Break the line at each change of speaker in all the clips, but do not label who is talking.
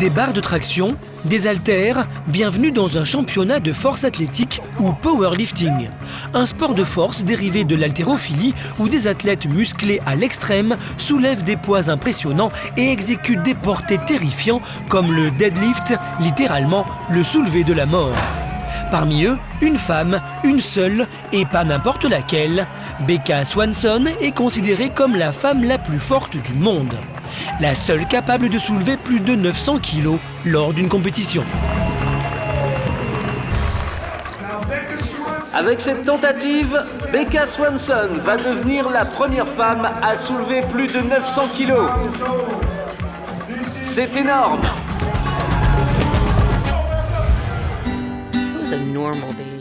Des barres de traction, des haltères, bienvenue dans un championnat de force athlétique ou powerlifting. Un sport de force dérivé de l'haltérophilie où des athlètes musclés à l'extrême soulèvent des poids impressionnants et exécutent des portées terrifiants comme le deadlift, littéralement le soulevé de la mort. Parmi eux, une femme, une seule, et pas n'importe laquelle. Becca Swanson est considérée comme la femme la plus forte du monde. La seule capable de soulever plus de 900 kilos lors d'une compétition.
Avec cette tentative, Becca Swanson va devenir la première femme à soulever plus de 900 kilos. C'est énorme!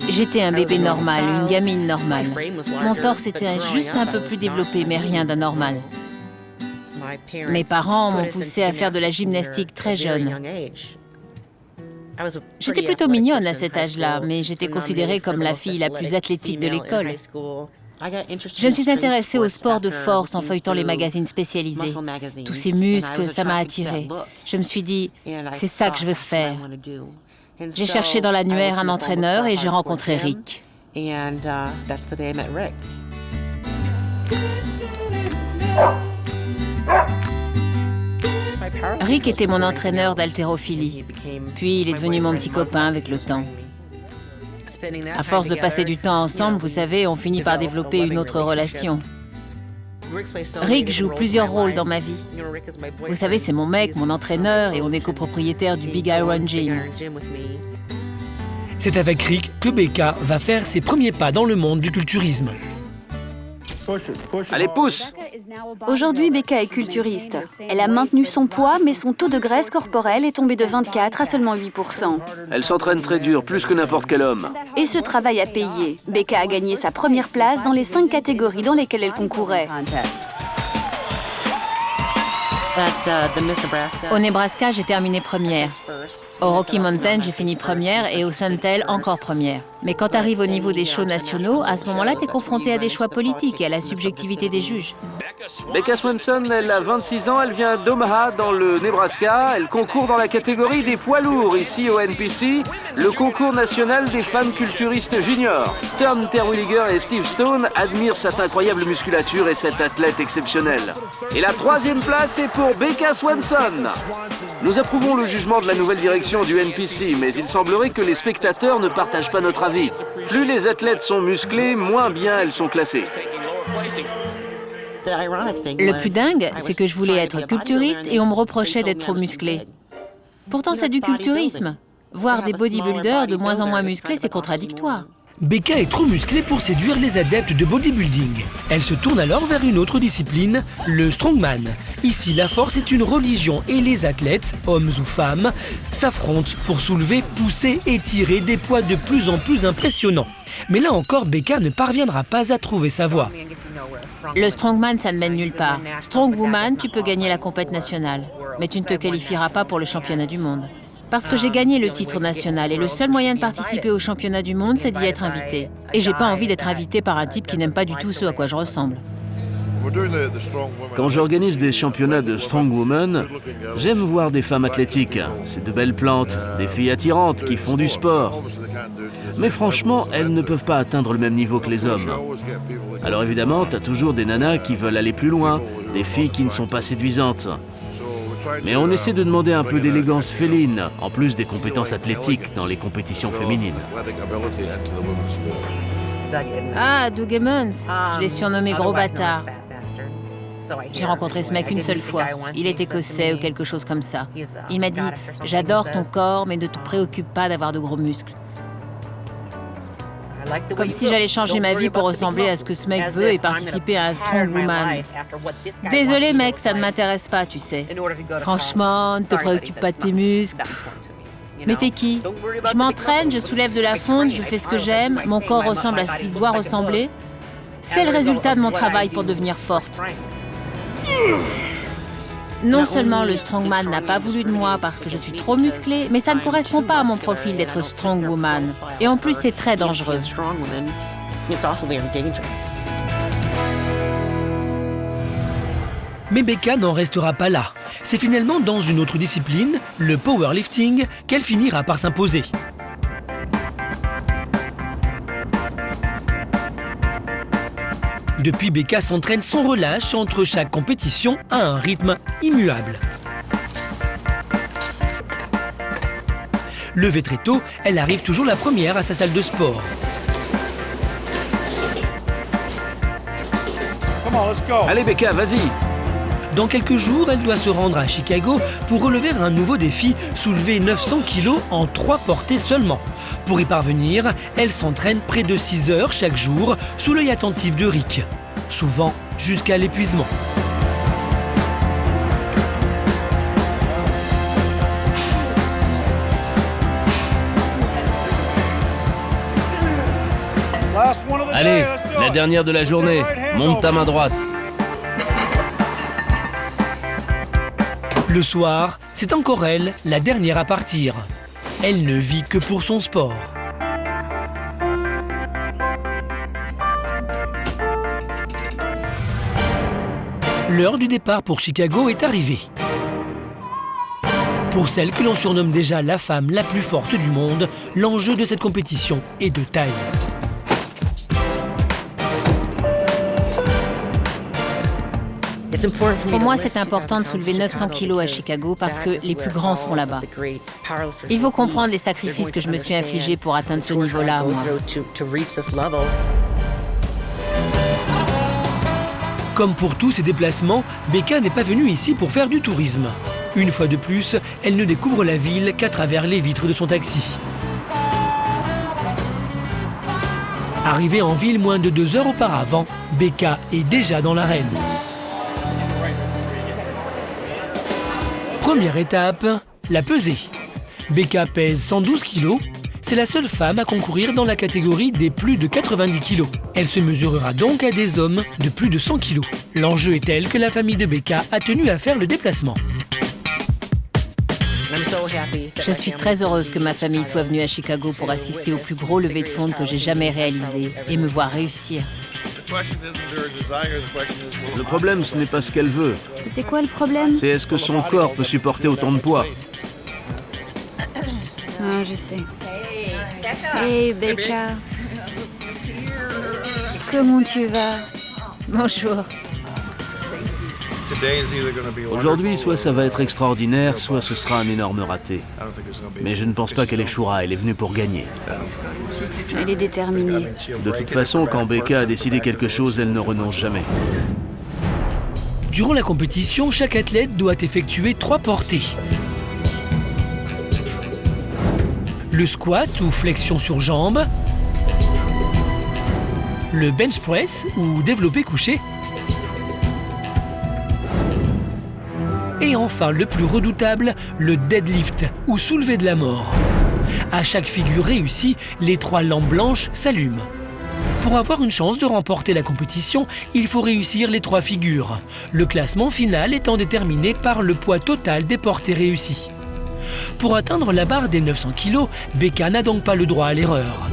J'étais un bébé normal, une gamine normale. Mon torse était juste un peu plus développé, mais rien d'anormal. Mes parents m'ont poussée à faire de la gymnastique très jeune. J'étais plutôt mignonne à cet âge-là, mais j'étais considérée comme la fille la plus athlétique de l'école. Je me suis intéressée au sport de force en feuilletant les magazines spécialisés. Tous ces muscles, ça m'a attirée. Je me suis dit, c'est ça que je veux faire. J'ai cherché dans l'annuaire un entraîneur et j'ai rencontré Rick. Rick était mon entraîneur d'haltérophilie. Puis il est devenu mon petit copain avec le temps. À force de passer du temps ensemble, vous savez, on finit par développer une autre relation. Rick joue plusieurs rôles dans ma vie. Vous savez, c'est mon mec, mon entraîneur, et on est copropriétaire du Big Iron Gym.
C'est avec Rick que Becca va faire ses premiers pas dans le monde du culturisme.
Allez, pousse!
Aujourd'hui, Becca est culturiste. Elle a maintenu son poids, mais son taux de graisse corporelle est tombé de 24 à seulement 8%.
Elle s'entraîne très dur, plus que n'importe quel homme.
Et ce travail a payé. Becca a gagné sa première place dans les 5 catégories dans lesquelles elle concourait.
Au Nebraska, j'ai terminé première. Au Rocky Mountain, j'ai fini première et au Santel, encore première. Mais quand tu arrives au niveau des shows nationaux, à ce moment-là, tu es confronté à des choix politiques et à la subjectivité des juges.
Becca Swanson, elle a 26 ans, elle vient d'Omaha, dans le Nebraska. Elle concourt dans la catégorie des poids lourds, ici au NPC, le concours national des femmes culturistes juniors. Stern Terwilliger et Steve Stone admirent cette incroyable musculature et cet athlète exceptionnel. Et la 3e place est pour Becca Swanson. Nous approuvons le jugement de la nouvelle direction du NPC, mais il semblerait que les spectateurs ne partagent pas notre avis. Plus les athlètes sont musclés, moins bien elles sont classées.
Le plus dingue, c'est que je voulais être culturiste et on me reprochait d'être trop musclé. Pourtant, c'est du culturisme. Voir des bodybuilders de moins en moins musclés, c'est contradictoire.
Becca est trop musclée pour séduire les adeptes de bodybuilding. Elle se tourne alors vers une autre discipline, le strongman. Ici, la force est une religion et les athlètes, hommes ou femmes, s'affrontent pour soulever, pousser et tirer des poids de plus en plus impressionnants. Mais là encore, Becca ne parviendra pas à trouver sa voie.
Le strongman, ça ne mène nulle part. Strongwoman, tu peux gagner la compète nationale, mais tu ne te qualifieras pas pour le championnat du monde. Parce que j'ai gagné le titre national et le seul moyen de participer au championnat du monde, c'est d'y être invité. Et j'ai pas envie d'être invité par un type qui n'aime pas du tout ce à quoi je ressemble.
Quand j'organise des championnats de strongwoman, j'aime voir des femmes athlétiques. C'est de belles plantes, des filles attirantes qui font du sport. Mais franchement, elles ne peuvent pas atteindre le même niveau que les hommes. Alors évidemment, t'as toujours des nanas qui veulent aller plus loin, des filles qui ne sont pas séduisantes. Mais on essaie de demander un peu d'élégance féline, en plus des compétences athlétiques dans les compétitions féminines.
Ah, Doug Emmons, je l'ai surnommé Gros Bâtard. J'ai rencontré ce mec une seule fois. Il est écossais ou quelque chose comme ça. Il m'a dit « J'adore ton corps, mais ne te préoccupe pas d'avoir de gros muscles. » Comme si j'allais changer ma vie pour ressembler à ce que ce mec veut et participer à un strongwoman. Désolé mec, ça ne m'intéresse pas, tu sais. Franchement, ne te préoccupe pas de tes muscles. Mais t'es qui? Je m'entraîne, je soulève de la fonte, je fais ce que j'aime, mon corps ressemble à ce qu'il doit ressembler. C'est le résultat de mon travail pour devenir forte. Non seulement le strongman n'a pas voulu de moi parce que je suis trop musclée, mais ça ne correspond pas à mon profil d'être strongwoman. Et en plus, c'est très dangereux.
Mais Becca n'en restera pas là. C'est finalement dans une autre discipline, le powerlifting, qu'elle finira par s'imposer. Depuis, Becca s'entraîne sans relâche entre chaque compétition à un rythme immuable. Levée très tôt, elle arrive toujours la première à sa salle de sport.
Allez Becca, vas-y.
Dans quelques jours, elle doit se rendre à Chicago pour relever un nouveau défi, soulever 900 kg en 3 portées seulement. Pour y parvenir, elle s'entraîne près de 6 heures chaque jour sous l'œil attentif de Rick, souvent jusqu'à l'épuisement.
Allez, la dernière de la journée, monte ta main droite.
Le soir, c'est encore elle, la dernière à partir. Elle ne vit que pour son sport. L'heure du départ pour Chicago est arrivée. Pour celle que l'on surnomme déjà la femme la plus forte du monde, l'enjeu de cette compétition est de taille.
Pour moi, c'est important de soulever 900 kilos à Chicago parce que les plus grands seront là-bas. Il faut comprendre les sacrifices que je me suis infligés pour atteindre ce niveau-là, moi.
Comme pour tous ces déplacements, Becca n'est pas venue ici pour faire du tourisme. Une fois de plus, elle ne découvre la ville qu'à travers les vitres de son taxi. Arrivée en ville moins de 2 heures auparavant, Becca est déjà dans l'arène. Première étape, la pesée. Becca pèse 112 kg. C'est la seule femme à concourir dans la catégorie des plus de 90 kg. Elle se mesurera donc à des hommes de plus de 100 kg. L'enjeu est tel que la famille de Becca a tenu à faire le déplacement.
Je suis très heureuse que ma famille soit venue à Chicago pour assister au plus gros lever de fonds que j'ai jamais réalisé et me voir réussir.
Le problème, ce n'est pas ce qu'elle veut.
C'est quoi le problème?
C'est est-ce que son corps peut supporter autant de poids?
Ah, je sais. Hey Becca. Comment tu vas?
Bonjour.
Aujourd'hui, soit ça va être extraordinaire, soit ce sera un énorme raté. Mais je ne pense pas qu'elle échouera, elle est venue pour gagner.
Elle est déterminée.
De toute façon, quand Becca a décidé quelque chose, elle ne renonce jamais.
Durant la compétition, chaque athlète doit effectuer 3 portées. Le squat ou flexion sur jambe, le bench press ou développé couché, et enfin le plus redoutable, le deadlift ou soulevé de la mort. À chaque figure réussie, les 3 lampes blanches s'allument. Pour avoir une chance de remporter la compétition, il faut réussir les 3 figures, le classement final étant déterminé par le poids total des portées réussies. Pour atteindre la barre des 900 kg, Becca n'a donc pas le droit à l'erreur.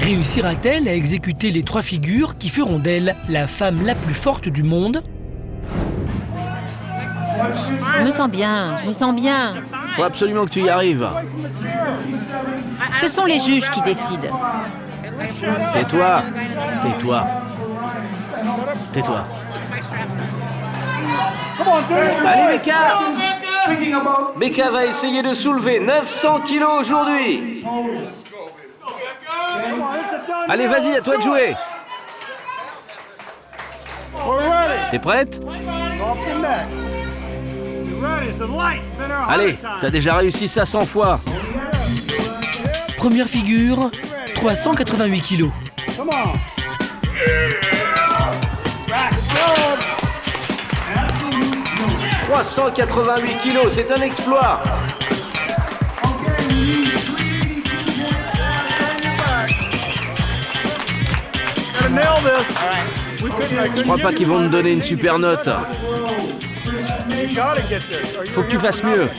Réussira-t-elle à exécuter les 3 figures qui feront d'elle la femme la plus forte du monde?
Je me sens bien, je me sens bien.
Faut absolument que tu y arrives.
Ce sont les juges qui décident.
Tais-toi. Tais-toi. Tais-toi. Allez Becca! Becca va essayer de soulever 900 kilos aujourd'hui. Allez, vas-y, à toi de jouer. T'es prête? Allez, t'as déjà réussi ça 100 fois.
Première figure, 388 kg.
388 kilos, c'est un exploit. Je crois pas qu'ils vont te donner une super note. Faut que tu fasses mieux.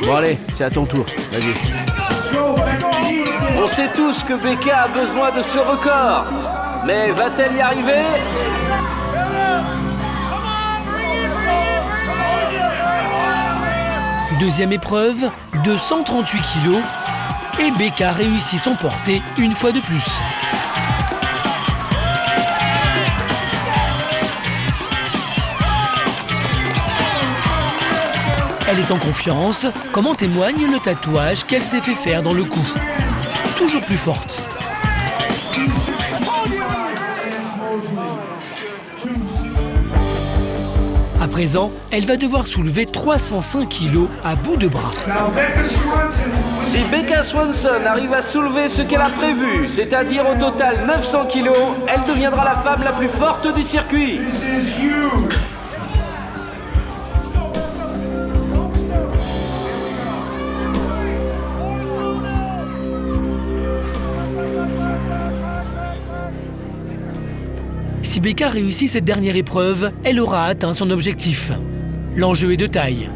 Bon allez, c'est à ton tour. Vas-y.
On sait tous que Becca a besoin de ce record. Mais va-t-elle y arriver?
Deuxième épreuve, 238 kilos, et Becca réussit son porté une fois de plus. Elle est en confiance, comme en témoigne le tatouage qu'elle s'est fait faire dans le cou. Toujours plus forte. À présent, elle va devoir soulever 305 kilos à bout de bras.
Si Becca Swanson arrive à soulever ce qu'elle a prévu, c'est-à-dire au total 900 kilos, elle deviendra la femme la plus forte du circuit.
Si Becca réussit cette dernière épreuve, elle aura atteint son objectif. L'enjeu est de taille.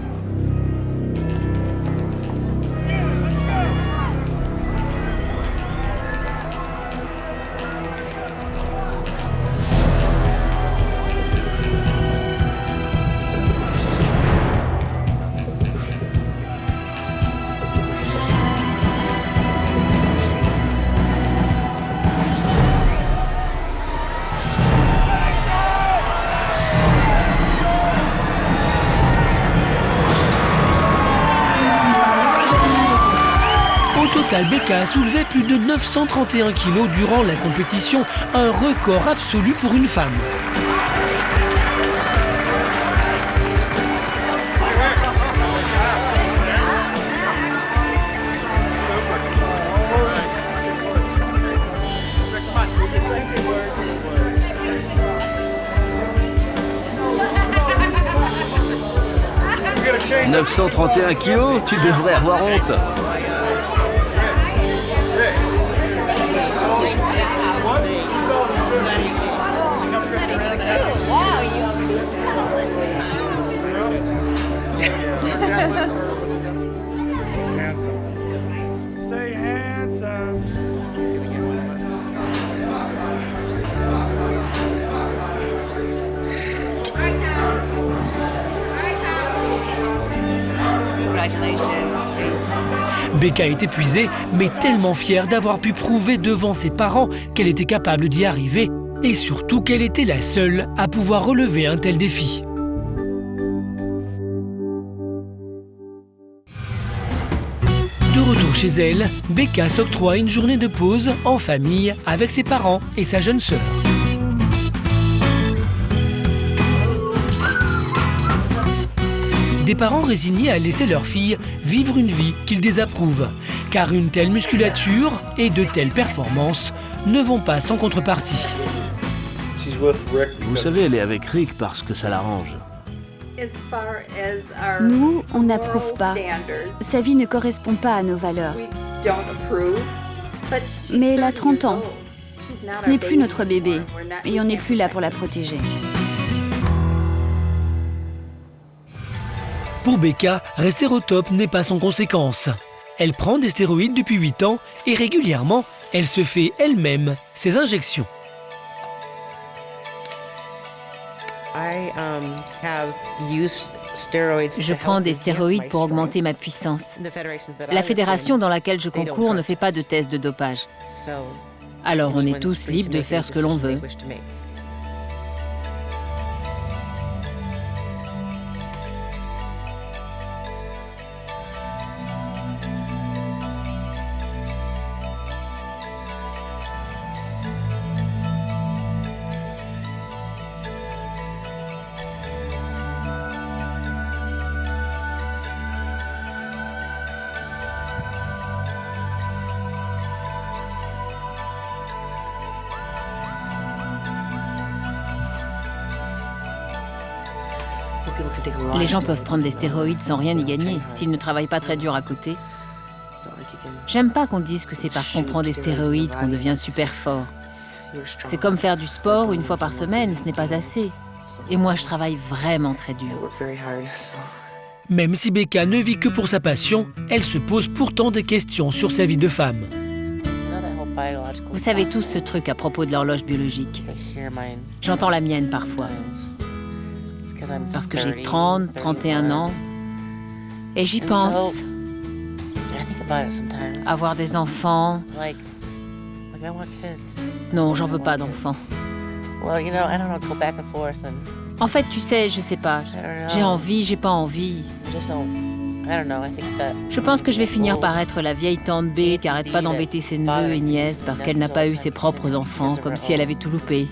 Au total, Becca a soulevé plus de 931 kilos durant la compétition, un record absolu pour une femme.
« 931 kilos, tu devrais avoir honte. »
Say handsome.
Becca est épuisée, mais tellement fière d'avoir pu prouver devant ses parents qu'elle était capable d'y arriver, et surtout qu'elle était la seule à pouvoir relever un tel défi. De retour chez elle, Becca s'octroie une journée de pause en famille avec ses parents et sa jeune sœur. Des parents résignés à laisser leur fille vivre une vie qu'ils désapprouvent, car une telle musculature et de telles performances ne vont pas sans contrepartie.
Vous savez, elle est avec Rick parce que ça l'arrange.
Nous, on n'approuve pas. Sa vie ne correspond pas à nos valeurs. Mais elle a 30 ans. Ce n'est plus notre bébé et on n'est plus là pour la protéger.
Pour Becca, rester au top n'est pas sans conséquence. Elle prend des stéroïdes depuis 8 ans et régulièrement, elle se fait elle-même ses injections.
Je prends des stéroïdes pour augmenter ma puissance. La fédération dans laquelle je concours ne fait pas de test de dopage. Alors on est tous libres de faire ce que l'on veut. Les gens peuvent prendre des stéroïdes sans rien y gagner, s'ils ne travaillent pas très dur à côté. J'aime pas qu'on dise que c'est parce qu'on prend des stéroïdes qu'on devient super fort. C'est comme faire du sport une fois par semaine, ce n'est pas assez. Et moi, je travaille vraiment très dur.
Même si Becca ne vit que pour sa passion, elle se pose pourtant des questions sur sa vie de femme.
Vous savez tous ce truc à propos de l'horloge biologique. J'entends la mienne parfois. Parce que j'ai 30, 31 ans. Et j'y pense. Avoir des enfants. Non, j'en veux pas d'enfants. En fait, tu sais, je sais pas. J'ai envie, j'ai pas envie. Je pense que je vais finir par être la vieille tante B qui arrête pas d'embêter ses neveux et nièces parce qu'elle n'a pas eu ses propres enfants, comme si elle avait tout loupé.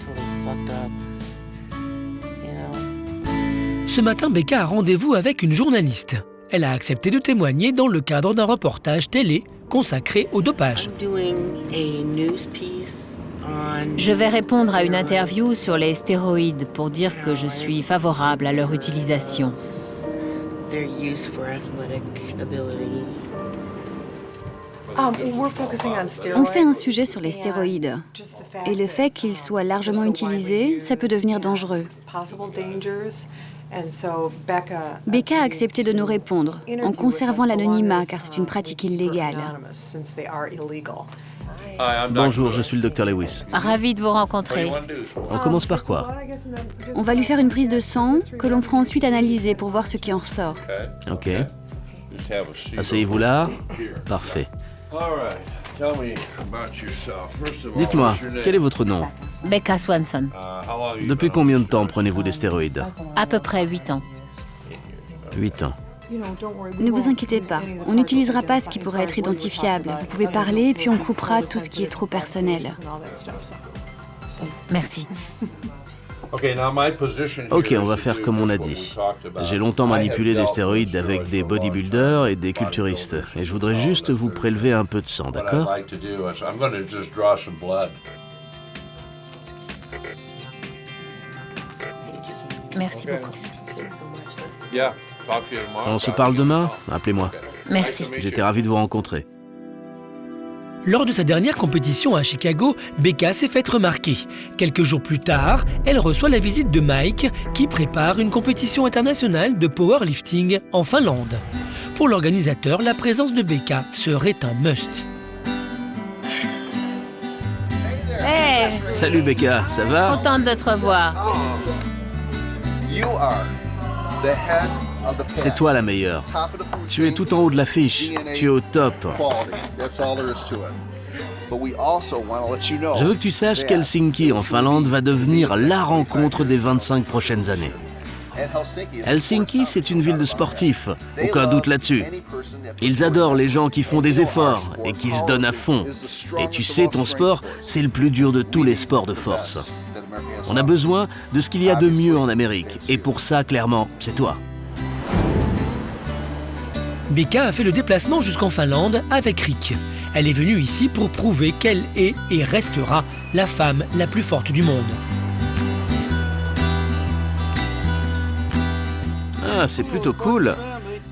Ce matin, Becca a rendez-vous avec une journaliste. Elle a accepté de témoigner dans le cadre d'un reportage télé consacré au dopage.
Je vais répondre à une interview sur les stéroïdes pour dire que je suis favorable à leur utilisation.
On fait un sujet sur les stéroïdes. Et le fait qu'ils soient largement utilisés, ça peut devenir dangereux. Becca a accepté de nous répondre, en conservant l'anonymat, car c'est une pratique illégale.
Bonjour, je suis le Dr Lewis.
Ravie de vous rencontrer.
On commence par quoi?
On va lui faire une prise de sang, que l'on fera ensuite analyser pour voir ce qui en ressort.
Ok. Asseyez-vous là. Parfait. Dites-moi, quel est votre nom?
Becca Swanson.
Depuis combien de temps prenez-vous des stéroïdes?
À peu près 8 ans.
8 ans.
Ne vous inquiétez pas, on n'utilisera pas ce qui pourrait être identifiable. Vous pouvez parler, puis on coupera tout ce qui est trop personnel.
Merci.
Ok, on va faire comme on a dit. J'ai longtemps manipulé des stéroïdes avec des bodybuilders et des culturistes. Et je voudrais juste vous prélever un peu de sang, d'accord?
Merci beaucoup.
On se parle demain? Appelez-moi.
Merci.
J'étais ravi de vous rencontrer.
Lors de sa dernière compétition à Chicago, Becca s'est faite remarquer. Quelques jours plus tard, elle reçoit la visite de Mike, qui prépare une compétition internationale de powerlifting en Finlande. Pour l'organisateur, la présence de Becca serait un must.
Hey,
Salut Becca, ça va?
contente de te revoir.
C'est toi la meilleure. Tu es tout en haut de l'affiche. Tu es au top. Je veux que tu saches qu'Helsinki en Finlande va devenir la rencontre des 25 prochaines années. Helsinki, c'est une ville de sportifs, aucun doute là-dessus. Ils adorent les gens qui font des efforts et qui se donnent à fond. Et tu sais, ton sport, c'est le plus dur de tous les sports de force. On a besoin de ce qu'il y a de mieux en Amérique. Et pour ça, clairement, c'est toi.
Becca a fait le déplacement jusqu'en Finlande avec Rick. Elle est venue ici pour prouver qu'elle est et restera la femme la plus forte du monde.
Ah, c'est plutôt cool.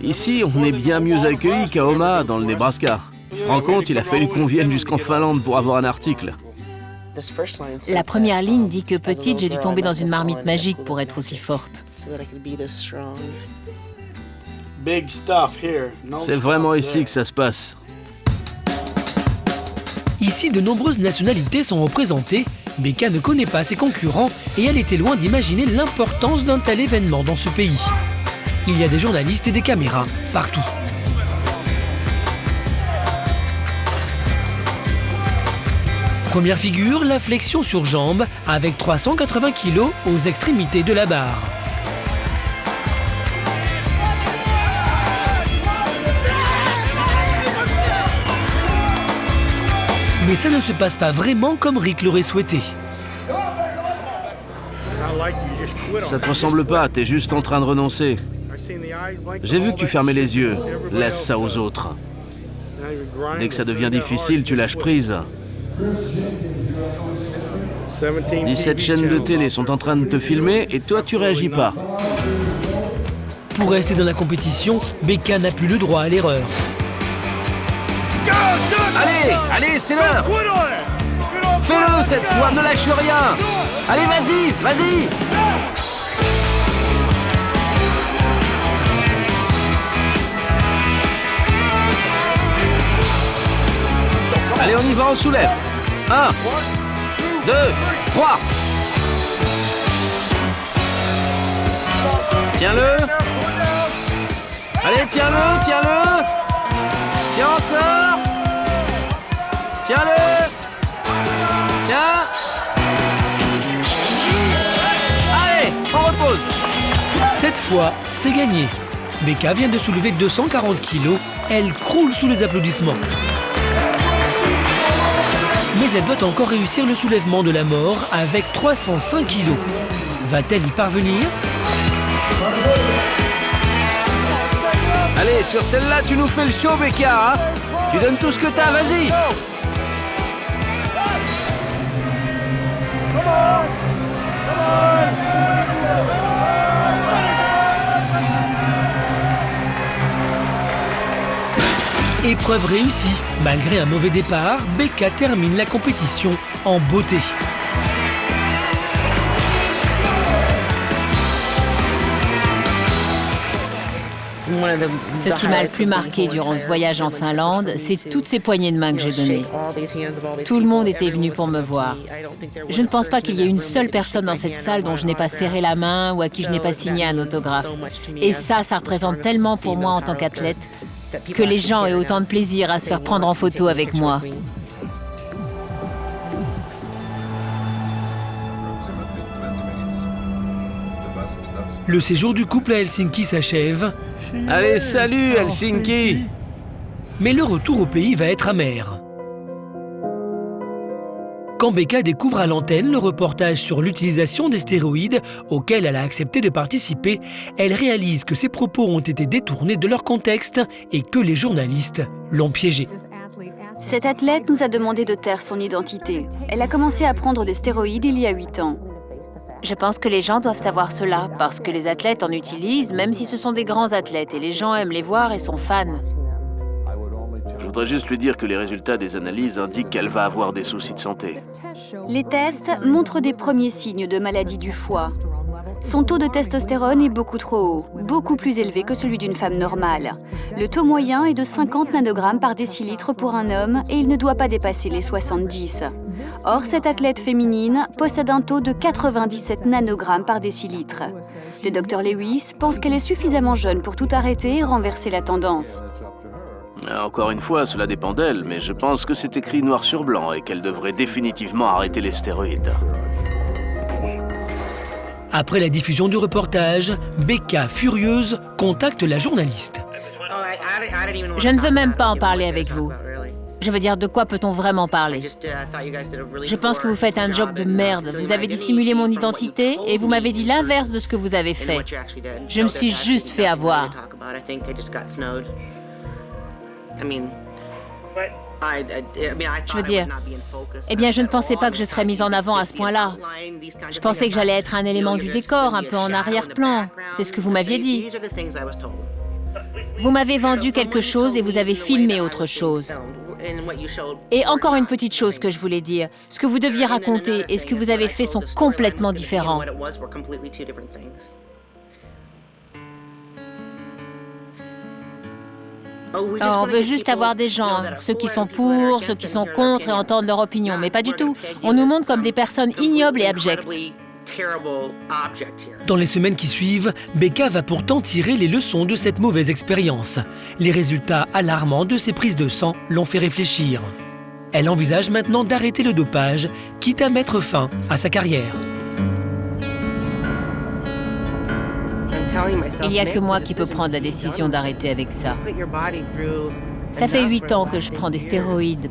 Ici, on est bien mieux accueillis qu'à Omaha, dans le Nebraska. Tu te rends compte, il a fallu qu'on vienne jusqu'en Finlande pour avoir un article.
La première ligne dit que petite, j'ai dû tomber dans une marmite magique pour être aussi forte.
C'est vraiment ici que ça se passe.
Ici, de nombreuses nationalités sont représentées. Becca ne connaît pas ses concurrents et elle était loin d'imaginer l'importance d'un tel événement dans ce pays. Il y a des journalistes et des caméras partout. Première figure, la flexion sur jambe avec 380 kg aux extrémités de la barre. Mais ça ne se passe pas vraiment comme Rick l'aurait souhaité.
Ça te ressemble pas, t'es juste en train de renoncer. J'ai vu que tu fermais les yeux. Laisse ça aux autres. Dès que ça devient difficile, tu lâches prise. 17 chaînes de télé sont en train de te filmer et toi, tu réagis pas.
Pour rester dans la compétition, Becca n'a plus le droit à l'erreur.
Allez, c'est l'heure! Fais-le cette fois, ne lâche rien! Allez, vas-y! Allez, on y va, on soulève. 1, 2, 3. Tiens-le. Allez, tiens-le, tiens-le. Tiens encore. Tiens-le. Tiens. Allez, on repose.
Cette fois, c'est gagné. Becca vient de soulever 240 kilos. Elle croule sous les applaudissements. Mais elle doit encore réussir le soulèvement de la mort avec 305 kilos. Va-t-elle y parvenir?
Allez, sur celle-là, tu nous fais le show, Becca, hein? Tu donnes tout ce que t'as, vas-y.
Épreuve réussie. Malgré un mauvais départ, Becca termine la compétition en beauté.
Ce qui m'a le plus marqué durant ce voyage en Finlande, c'est toutes ces poignées de main que j'ai données. Tout le monde était venu pour me voir. Je ne pense pas qu'il y ait une seule personne dans cette salle dont je n'ai pas serré la main ou à qui je n'ai pas signé un autographe. Et ça représente tellement pour moi en tant qu'athlète que les gens aient autant de plaisir à se faire prendre en photo avec moi.
Le séjour du couple à Helsinki s'achève,
Allez, salut, Helsinki.
mais le retour au pays va être amer. Quand Becca découvre à l'antenne le reportage sur l'utilisation des stéroïdes auquel elle a accepté de participer, elle réalise que ses propos ont été détournés de leur contexte et que les journalistes l'ont piégée.
Cette athlète nous a demandé de taire son identité. Elle a commencé à prendre des stéroïdes il y a 8 ans. Je pense que les gens doivent savoir cela, parce que les athlètes en utilisent, même si ce sont des grands athlètes, et les gens aiment les voir et sont fans.
Je voudrais juste lui dire que les résultats des analyses indiquent qu'elle va avoir des soucis de santé.
Les tests montrent des premiers signes de maladie du foie. Son taux de testostérone est beaucoup trop haut, beaucoup plus élevé que celui d'une femme normale. Le taux moyen est de 50 nanogrammes par décilitre pour un homme et il ne doit pas dépasser les 70. Or, cette athlète féminine possède un taux de 97 nanogrammes par décilitre. Le Dr Lewis pense qu'elle est suffisamment jeune pour tout arrêter et renverser la tendance.
Encore une fois, cela dépend d'elle, mais je pense que c'est écrit noir sur blanc et qu'elle devrait définitivement arrêter les stéroïdes.
Après la diffusion du reportage, Becca, furieuse, contacte la journaliste.
Je ne veux même pas en parler avec vous. Je veux dire, de quoi peut-on vraiment parler? Je pense que vous faites un job de merde. Vous avez dissimulé mon identité et vous m'avez dit l'inverse de ce que vous avez fait. Je me suis juste fait avoir. Je veux dire, eh bien, je ne pensais pas que je serais mise en avant à ce point-là. Je pensais que j'allais être un élément du décor, un peu en arrière-plan. C'est ce que vous m'aviez dit. Vous m'avez vendu quelque chose et vous avez filmé autre chose. Et encore une petite chose que je voulais dire. Ce que vous deviez raconter et ce que vous avez fait sont complètement différents. On veut juste avoir des gens, ceux qui sont pour, ceux qui sont contre et entendre leur opinion, mais pas du tout. On nous montre comme des personnes ignobles et abjectes.
Dans les semaines qui suivent, Becca va pourtant tirer les leçons de cette mauvaise expérience. Les résultats alarmants de ses prises de sang l'ont fait réfléchir. Elle envisage maintenant d'arrêter le dopage, quitte à mettre fin à sa carrière.
Il n'y a que moi qui peux prendre la décision d'arrêter avec ça. Ça fait 8 ans que je prends des stéroïdes.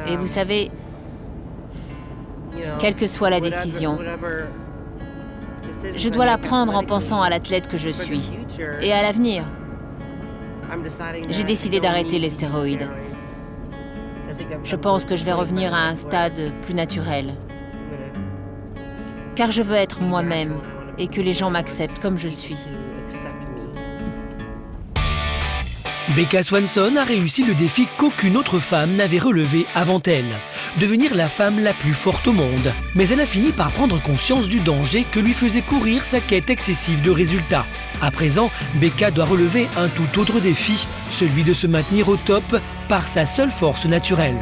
Et vous savez, quelle que soit la décision, je dois la prendre en pensant à l'athlète que je suis et à l'avenir. J'ai décidé d'arrêter les stéroïdes. Je pense que je vais revenir à un stade plus naturel. Car je veux être moi-même et que les gens m'acceptent comme je suis.
Becca Swanson a réussi le défi qu'aucune autre femme n'avait relevé avant elle. devenir la femme la plus forte au monde. Mais elle a fini par prendre conscience du danger que lui faisait courir sa quête excessive de résultats. À présent, Becca doit relever un tout autre défi, celui de se maintenir au top par sa seule force naturelle.